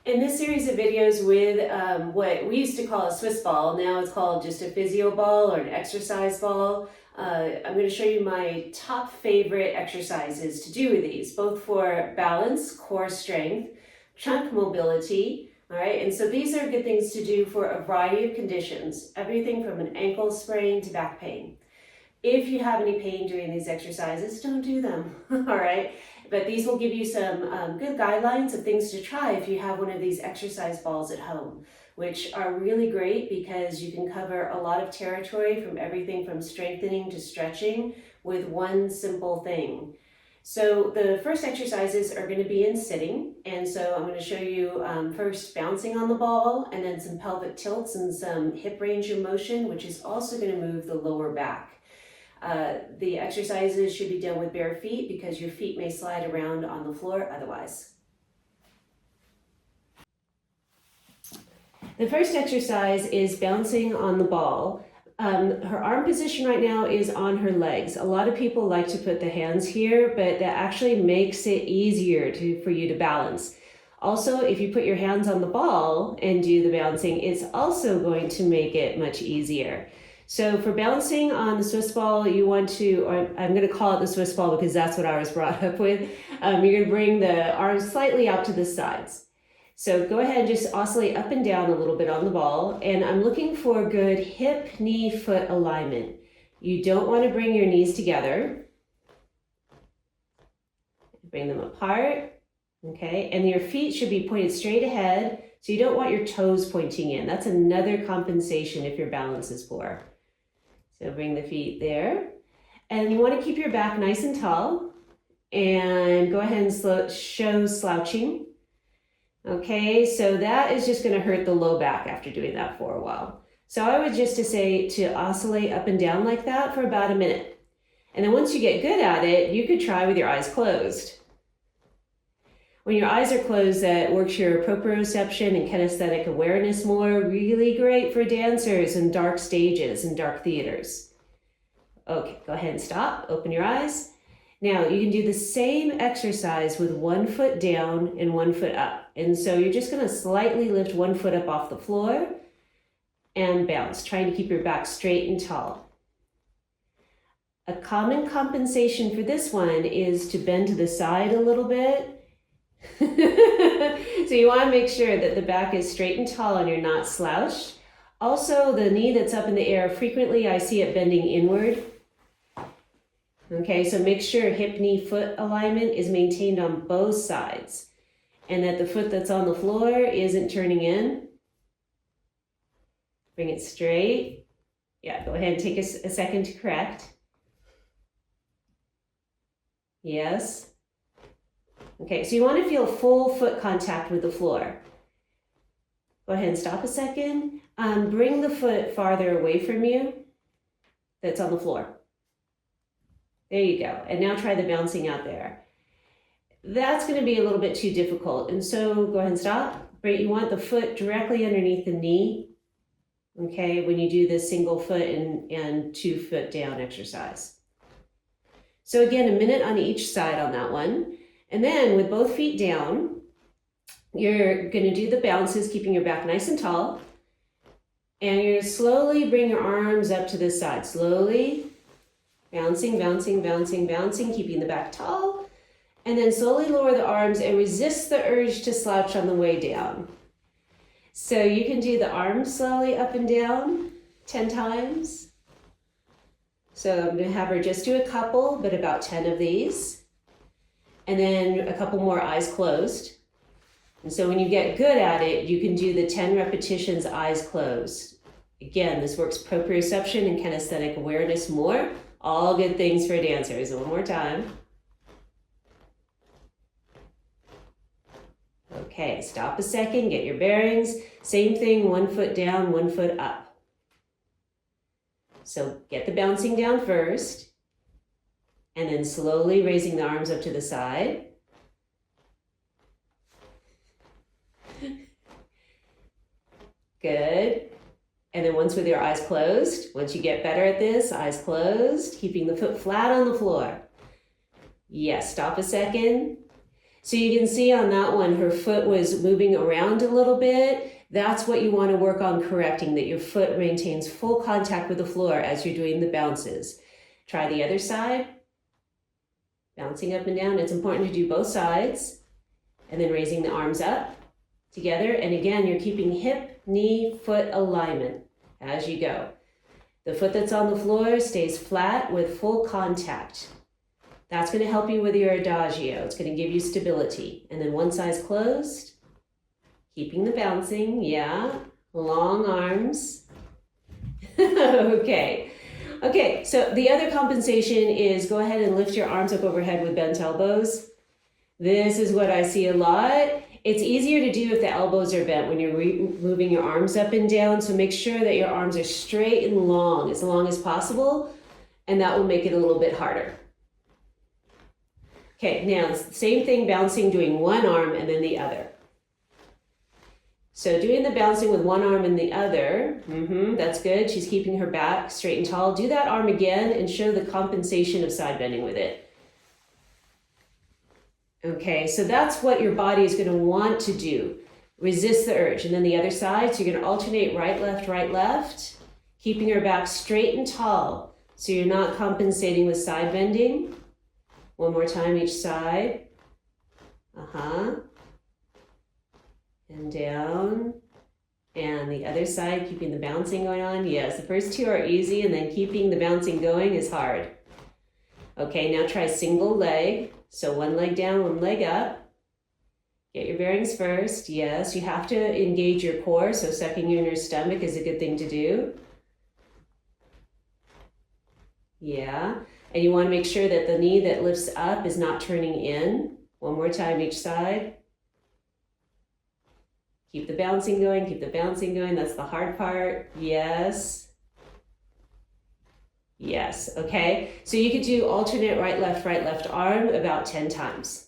In this series of videos with what we used to call a Swiss ball, now it's called just a physio ball or an exercise ball, I'm going to show you my top favorite exercises to do with these, both for balance, core strength, trunk mobility, all right? And so these are good things to do for a variety of conditions, everything from an ankle sprain to back pain. If you have any pain during these exercises, don't do them, all right? But these will give you some good guidelines of things to try if you have one of these exercise balls at home, which are really great because you can cover a lot of territory from everything from strengthening to stretching with one simple thing. So the first exercises are going to be in sitting, and so I'm going to show you first bouncing on the ball and then some pelvic tilts and some hip range of motion, which is also going to move the lower back. The exercises should be done with bare feet because your feet may slide around on the floor otherwise. The first exercise is bouncing on the ball. Her arm position right now is on her legs. A lot of people like to put the hands here, but that actually makes it easier for you to balance. Also, if you put your hands on the ball and do the bouncing, it's also going to make it much easier. So for bouncing on the Swiss ball, you want to, or I'm going to call it the Swiss ball because that's what I was brought up with. You're going to bring the arms slightly out to the sides. So go ahead and just oscillate up and down a little bit on the ball. And I'm looking for good hip, knee, foot alignment. You don't want to bring your knees together. Bring them apart. Okay. And your feet should be pointed straight ahead. So you don't want your toes pointing in. That's another compensation if your balance is poor. So bring the feet there. And you want to keep your back nice and tall. And go ahead and show slouching. Okay, so that is just going to hurt the low back after doing that for a while. So I would just say to oscillate up and down like that for about a minute. And then once you get good at it, you could try with your eyes closed. When your eyes are closed, that works your proprioception and kinesthetic awareness more. Really great for dancers in dark stages and dark theaters. Okay, go ahead and stop. Open your eyes. Now, you can do the same exercise with 1 foot down and 1 foot up. And so you're just going to slightly lift 1 foot up off the floor and bounce, trying to keep your back straight and tall. A common compensation for this one is to bend to the side a little bit. So you want to make sure that the back is straight and tall and you're not slouched. Also, the knee that's up in the air, frequently I see it bending inward. Okay, so make sure hip, knee, foot alignment is maintained on both sides and that the foot that's on the floor isn't turning in. Bring it straight. Yeah, go ahead and take a second to correct. Yes. Okay, so you want to feel full foot contact with the floor. Go ahead and stop a second. Bring the foot farther away from you that's on the floor. There you go. And now try the bouncing out there. That's going to be a little bit too difficult. And so go ahead and stop. Right, you want the foot directly underneath the knee. Okay, when you do this single foot and 2 foot down exercise. So again, a minute on each side on that one. And then with both feet down, you're going to do the bounces, keeping your back nice and tall. And you're slowly bring your arms up to the side. Slowly. Bouncing, bouncing, bouncing, bouncing, keeping the back tall. And then slowly lower the arms and resist the urge to slouch on the way down. So you can do the arms slowly up and down 10 times. So I'm going to have her just do a couple, but about 10 of these. And then a couple more eyes closed. And so when you get good at it, you can do the 10 repetitions eyes closed. Again, this works proprioception and kinesthetic awareness more. All good things for dancers. One more time. Okay, stop a second, get your bearings. Same thing, 1 foot down, 1 foot up. So get the bouncing down first, and then slowly raising the arms up to the side. Good. And then once with your eyes closed, once you get better at this, eyes closed, keeping the foot flat on the floor. Yes, stop a second. So you can see on that one, her foot was moving around a little bit. That's what you want to work on correcting, that your foot maintains full contact with the floor as you're doing the bounces. Try the other side. Bouncing up and down. It's important to do both sides. And then raising the arms up together. And again, you're keeping hip, knee, foot alignment as you go. The foot that's on the floor stays flat with full contact. That's going to help you with your adagio. It's going to give you stability. And then one side's closed. Keeping the bouncing, yeah. Long arms. Okay. Okay, so the other compensation is go ahead and lift your arms up overhead with bent elbows. This is what I see a lot. It's easier to do if the elbows are bent when you're moving your arms up and down, so make sure that your arms are straight and long as possible, and that will make it a little bit harder. Okay, now same thing, bouncing, doing one arm and then the other. So doing the bouncing with one arm and the other, that's good. She's keeping her back straight and tall. Do that arm again and show the compensation of side bending with it. Okay, so that's what your body is going to want to do. Resist the urge. And then the other side, so you're going to alternate right, left, keeping your back straight and tall. So you're not compensating with side bending. One more time each side. And down. And the other side, keeping the bouncing going on. Yes, the first two are easy, and then keeping the bouncing going is hard. Okay, now try single leg. So one leg down, one leg up. Get your bearings first. Yes, you have to engage your core, so sucking in your stomach is a good thing to do. Yeah, and you want to make sure that the knee that lifts up is not turning in. One more time each side. Keep the bouncing going, keep the bouncing going. That's the hard part. Yes. Yes, okay. So you could do alternate right, left arm about 10 times.